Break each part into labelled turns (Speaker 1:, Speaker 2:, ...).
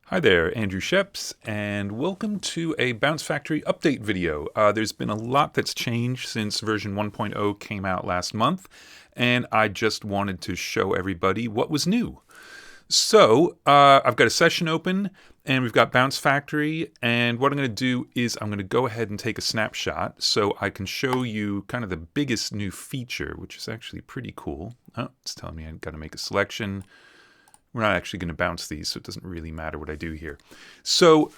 Speaker 1: Hi there, Andrew Sheps, and welcome to a Bounce Factory update video. There's been a lot that's changed since version 1.0 came out last month, and I just wanted to show everybody what was new. So, I've got a session open, and we've got Bounce Factory, and what I'm going to do is I'm going to go ahead and take a snapshot so I can show you kind of the biggest new feature, which is actually pretty cool. Oh, it's telling me I've got to make a selection. We're not actually going to bounce these, so it doesn't really matter what I do here. So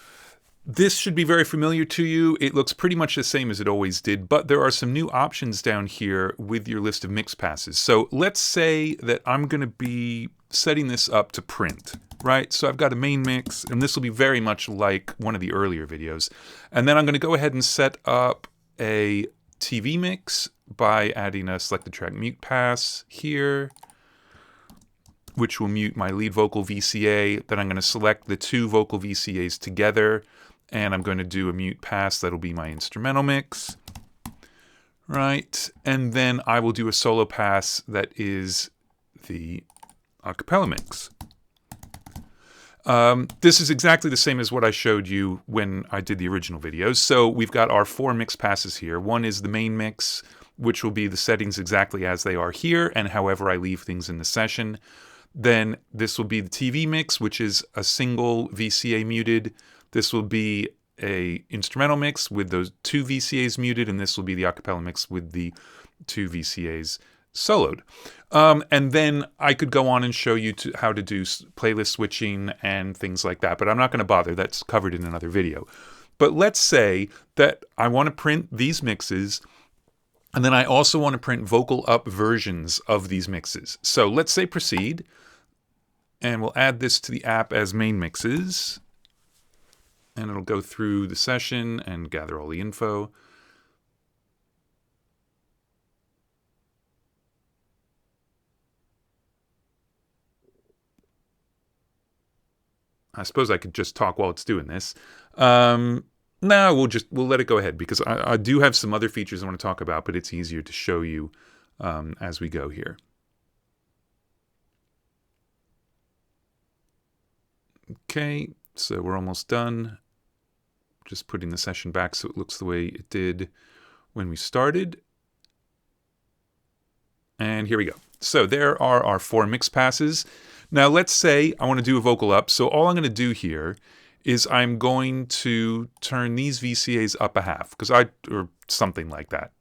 Speaker 1: this should be very familiar to you. It looks pretty much the same as it always did, but there are some new options down here with your list of mix passes. So let's say that I'm going to be setting this up to print, right? So I've got a main mix, and this will be very much like one of the earlier videos. And then I'm going to go ahead and set up a TV mix by adding a selected track mute pass here, which will mute my lead vocal VCA. Then I'm going to select the two vocal VCAs together, and I'm going to do a mute pass. That'll be my instrumental mix, right? And then I will do a solo pass that is the acapella mix. This is exactly the same as what I showed you when I did the original videos. So we've got our four mix passes here. One is the main mix, which will be the settings exactly as they are here, and however I leave things in the session. Then this will be the TV mix, which is a single VCA muted. This will be a instrumental mix with those two VCAs muted, and this will be the acapella mix with the two VCAs soloed. And then I could go on and show you how to do playlist switching and things like that, but I'm not going to bother. That's covered in another video. But let's say that I want to print these mixes, and then I also want to print vocal up versions of these mixes. So let's say proceed, and we'll add this to the app as main mixes, and it'll go through the session and gather all the info. I suppose I could just talk while it's doing this. No, we'll let it go ahead, because I do have some other features I want to talk about, but it's easier to show you as we go here. Okay, so we're almost done. Just putting the session back so it looks the way it did when we started. And here we go. So there are our four mix passes. Now let's say I want to do a vocal up. So all I'm going to do here is I'm going to turn these VCAs up a half, or something like that.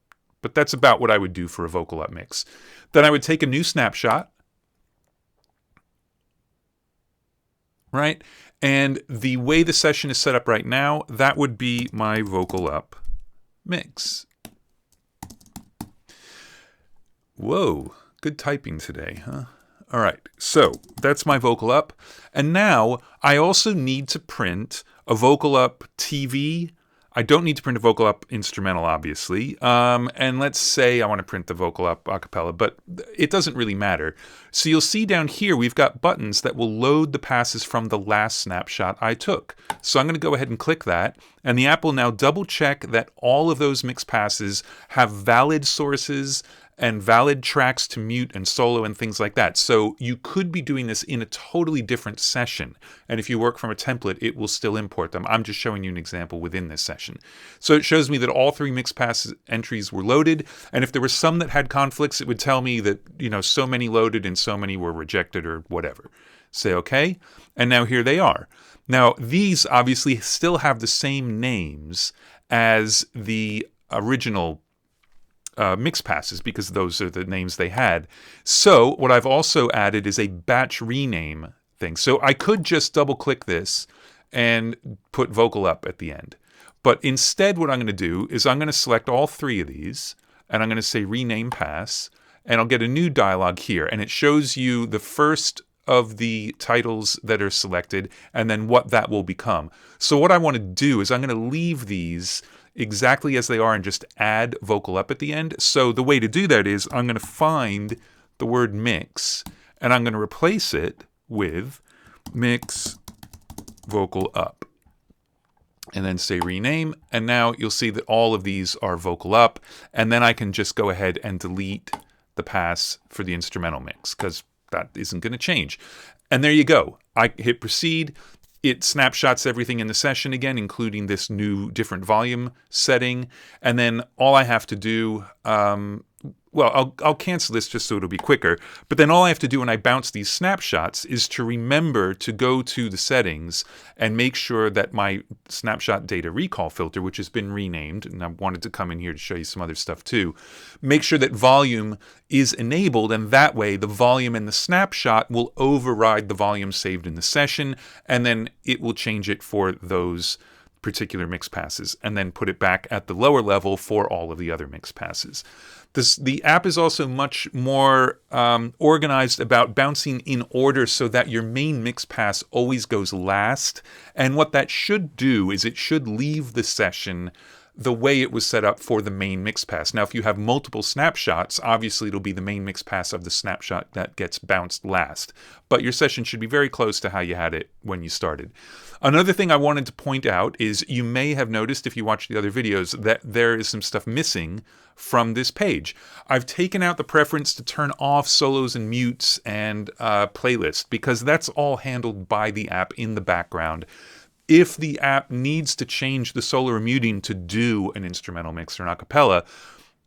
Speaker 1: But that's about what I would do for a vocal up mix. Then I would take a new snapshot, right? And the way the session is set up right now, that would be my vocal up mix. Whoa, good typing today, huh? All right, so that's my vocal up. And now I also need to print a vocal up TV. I don't need to print a vocal up instrumental, obviously. And let's say I want to print the vocal up acapella, but it doesn't really matter. So you'll see down here, we've got buttons that will load the passes from the last snapshot I took. So I'm going to go ahead and click that, and the app will now double check that all of those mix passes have valid sources and valid tracks to mute and solo and things like that. So you could be doing this in a totally different session. And if you work from a template, it will still import them. I'm just showing you an example within this session. So it shows me that all three mix pass entries were loaded. And if there were some that had conflicts, it would tell me that, so many loaded and so many were rejected or whatever. Say okay. And now here they are. Now these obviously still have the same names as the original mix passes, because those are the names they had. So what I've also added is a batch rename thing. So I could just double click this and put vocal up at the end. But instead what I'm going to do is I'm going to select all three of these, and I'm going to say rename pass, and I'll get a new dialog here, and it shows you the first of the titles that are selected and then what that will become. So what I want to do is I'm going to leave these exactly as they are and just add vocal up at the end. So the way to do that is I'm going to find the word mix, and I'm going to replace it with mix vocal up, and then say rename. And now you'll see that all of these are vocal up, and then I can just go ahead and delete the pass for the instrumental mix, because that isn't going to change. And there you go. I hit proceed. It snapshots everything in the session again, including this new different volume setting. And then all I have to do, I'll cancel this just so it'll be quicker. But then all I have to do when I bounce these snapshots is to remember to go to the settings and make sure that my snapshot data recall filter, which has been renamed, and I wanted to come in here to show you some other stuff too, make sure that volume is enabled, and that way the volume in the snapshot will override the volume saved in the session, and then it will change it for those particular mix passes and then put it back at the lower level for all of the other mix passes. The app is also much more organized about bouncing in order so that your main mix pass always goes last. And what that should do is it should leave the session the way it was set up for the main mix pass. Now, if you have multiple snapshots, obviously it'll be the main mix pass of the snapshot that gets bounced last. But your session should be very close to how you had it when you started. Another thing I wanted to point out is you may have noticed if you watch the other videos that there is some stuff missing from this page. I've taken out the preference to turn off solos and mutes and playlist because that's all handled by the app in the background. If the app needs to change the solo or muting to do an instrumental mix or an a cappella,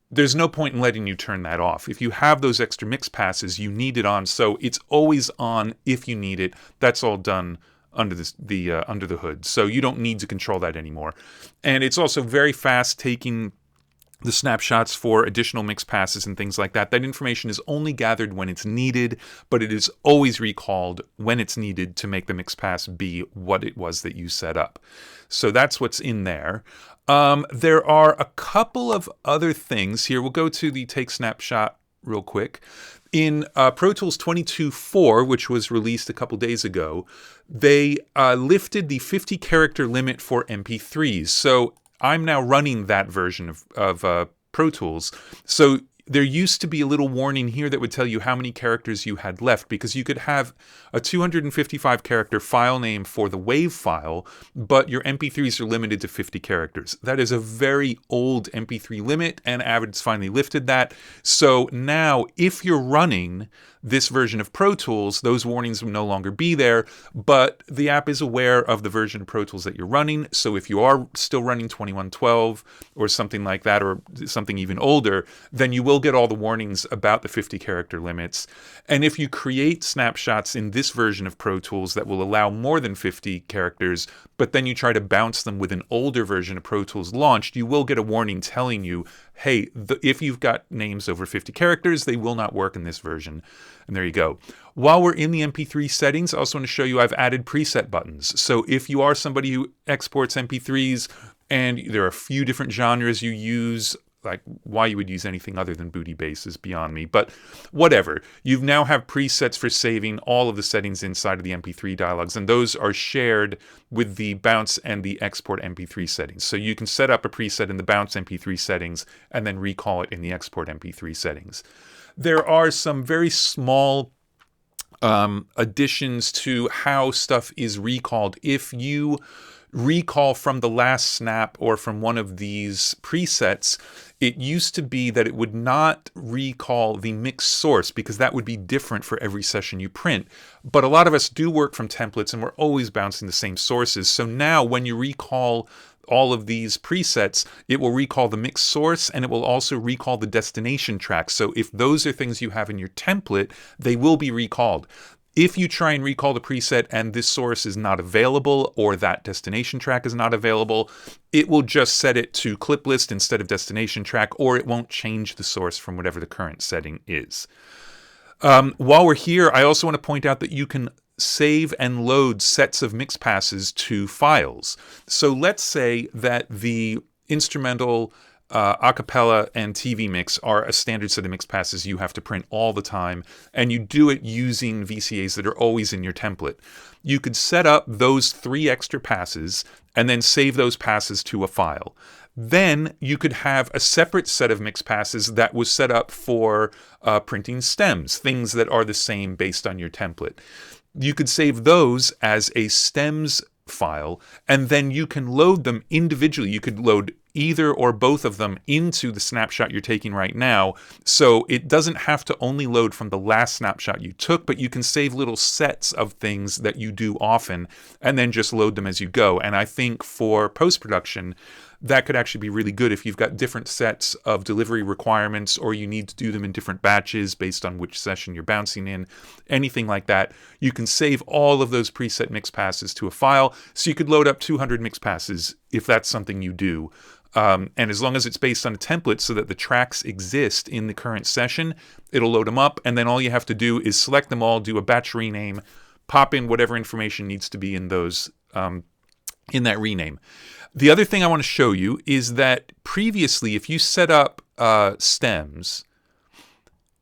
Speaker 1: there's no point in letting you turn that off. If you have those extra mix passes, you need it on, so it's always on if you need it. That's all done under under the hood, so you don't need to control that anymore. And it's also very fast taking the snapshots for additional mix passes and things like that. That information is only gathered when it's needed, but it is always recalled when it's needed to make the mix pass be what it was that you set up. So that's what's in there. There are a couple of other things here. We'll go to the Take Snapshot real quick. In Pro Tools 22.4, which was released a couple days ago, they lifted the 50 character limit for MP3s. So I'm now running that version of Pro Tools. So there used to be a little warning here that would tell you how many characters you had left, because you could have a 255 character file name for the WAV file, but your MP3s are limited to 50 characters. That is a very old MP3 limit, and Avid's finally lifted that. So now, if you're running this version of Pro Tools, those warnings will no longer be there, but the app is aware of the version of Pro Tools that you're running. So if you are still running 2112 or something like that, or something even older, then you will get all the warnings about the 50 character limits. And if you create snapshots in this version of Pro Tools that will allow more than 50 characters, but then you try to bounce them with an older version of Pro Tools launched, you will get a warning telling you, hey, if you've got names over 50 characters, they will not work in this version. And there you go. While we're in the MP3 settings, I also want to show you I've added preset buttons. So if you are somebody who exports MP3s and there are a few different genres you use, like why you would use anything other than booty bass is beyond me, but whatever. You now have presets for saving all of the settings inside of the MP3 dialogues, and those are shared with the bounce and the export MP3 settings. So you can set up a preset in the bounce MP3 settings and then recall it in the export MP3 settings. There are some very small additions to how stuff is recalled. If you recall from the last snap or from one of these presets, it used to be that it would not recall the mix source because that would be different for every session you print. But a lot of us do work from templates and we're always bouncing the same sources. So now when you recall all of these presets, it will recall the mix source and it will also recall the destination track. So if those are things you have in your template, they will be recalled. If you try and recall the preset and this source is not available or that destination track is not available, it will just set it to clip list instead of destination track, or it won't change the source from whatever the current setting is. While we're here, I also want to point out that you can save and load sets of mix passes to files. So let's say that the instrumental a cappella and TV mix are a standard set of mix passes you have to print all the time, and you do it using VCAs that are always in your template. You could set up those 3 extra passes and then save those passes to a file. Then you could have a separate set of mix passes that was set up for printing stems, things that are the same based on your template. You could save those as a stems file, and then you can load them individually. You could load either or both of them into the snapshot you're taking right now. So it doesn't have to only load from the last snapshot you took, but you can save little sets of things that you do often and then just load them as you go. And I think for post-production, that could actually be really good if you've got different sets of delivery requirements, or you need to do them in different batches based on which session you're bouncing in, anything like that. You can save all of those preset mix passes to a file, so you could load up 200 mix passes if that's something you do. And as long as it's based on a template so that the tracks exist in the current session, it'll load them up, and then all you have to do is select them all, do a batch rename, pop in whatever information needs to be in those in that rename. The other thing I want to show you is that previously, if you set up stems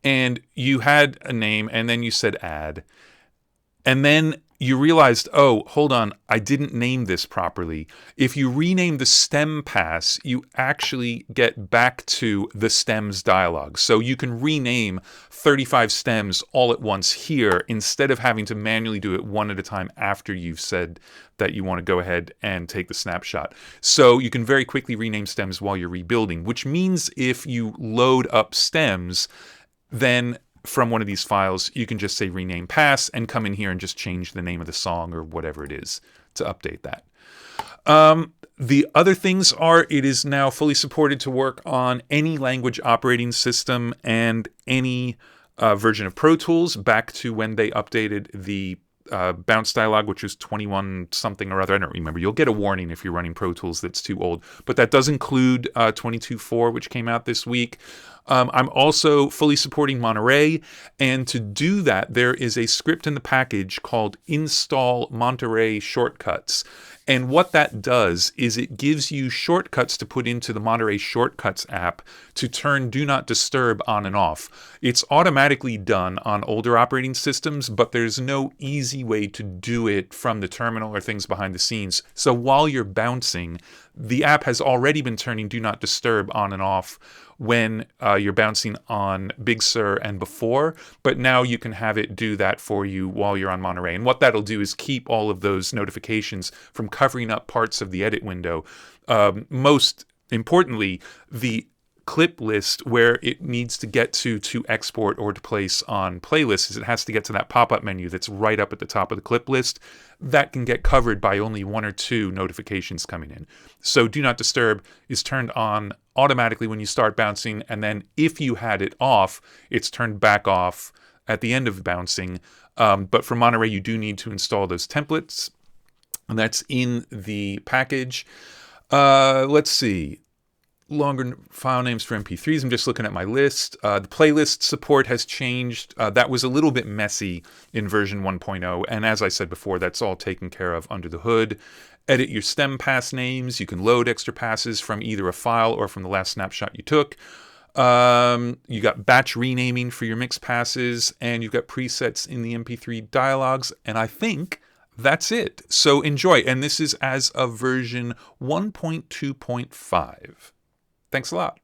Speaker 1: and you had a name and then you said add, and then you realized, oh, hold on, I didn't name this properly. If you rename the stem pass, you actually get back to the stems dialog. So you can rename 35 stems all at once here instead of having to manually do it one at a time after you've said that you want to go ahead and take the snapshot. So you can very quickly rename stems while you're rebuilding, which means if you load up stems, then from one of these files, you can just say rename pass and come in here and just change the name of the song or whatever it is to update that. The other things are, it is now fully supported to work on any language operating system and any version of Pro Tools back to when they updated the bounce dialog, which is 21 something or other. I don't remember. You'll get a warning if you're running Pro Tools that's too old. But that does include 22.4, which came out this week. I'm also fully supporting Monterey, and to do that, there is a script in the package called install Monterey shortcuts. And what that does is it gives you shortcuts to put into the Monterey Shortcuts app to turn Do Not Disturb on and off. It's automatically done on older operating systems, but there's no easy way to do it from the terminal or things behind the scenes. So while you're bouncing, the app has already been turning Do Not Disturb on and off when you're bouncing on Big Sur and before, but now you can have it do that for you while you're on Monterey. And what that'll do is keep all of those notifications from covering up parts of the edit window. Most importantly, the clip list where it needs to get to export or to place on playlists is it has to get to that pop-up menu that's right up at the top of the clip list. That can get covered by only one or two notifications coming in. So Do Not Disturb is turned on automatically when you start bouncing, and then if you had it off, it's turned back off at the end of bouncing. But for Monterey, you do need to install those templates, and that's in the package. Let's see. Longer file names for MP3s. I'm just looking at my list. The playlist support has changed. That was a little bit messy in version 1.0. And as I said before, that's all taken care of under the hood. Edit your stem pass names. You can load extra passes from either a file or from the last snapshot you took. You got batch renaming for your mix passes, and you've got presets in the MP3 dialogues. And I think that's it. So enjoy. And this is as of version 1.2.5. Thanks a lot.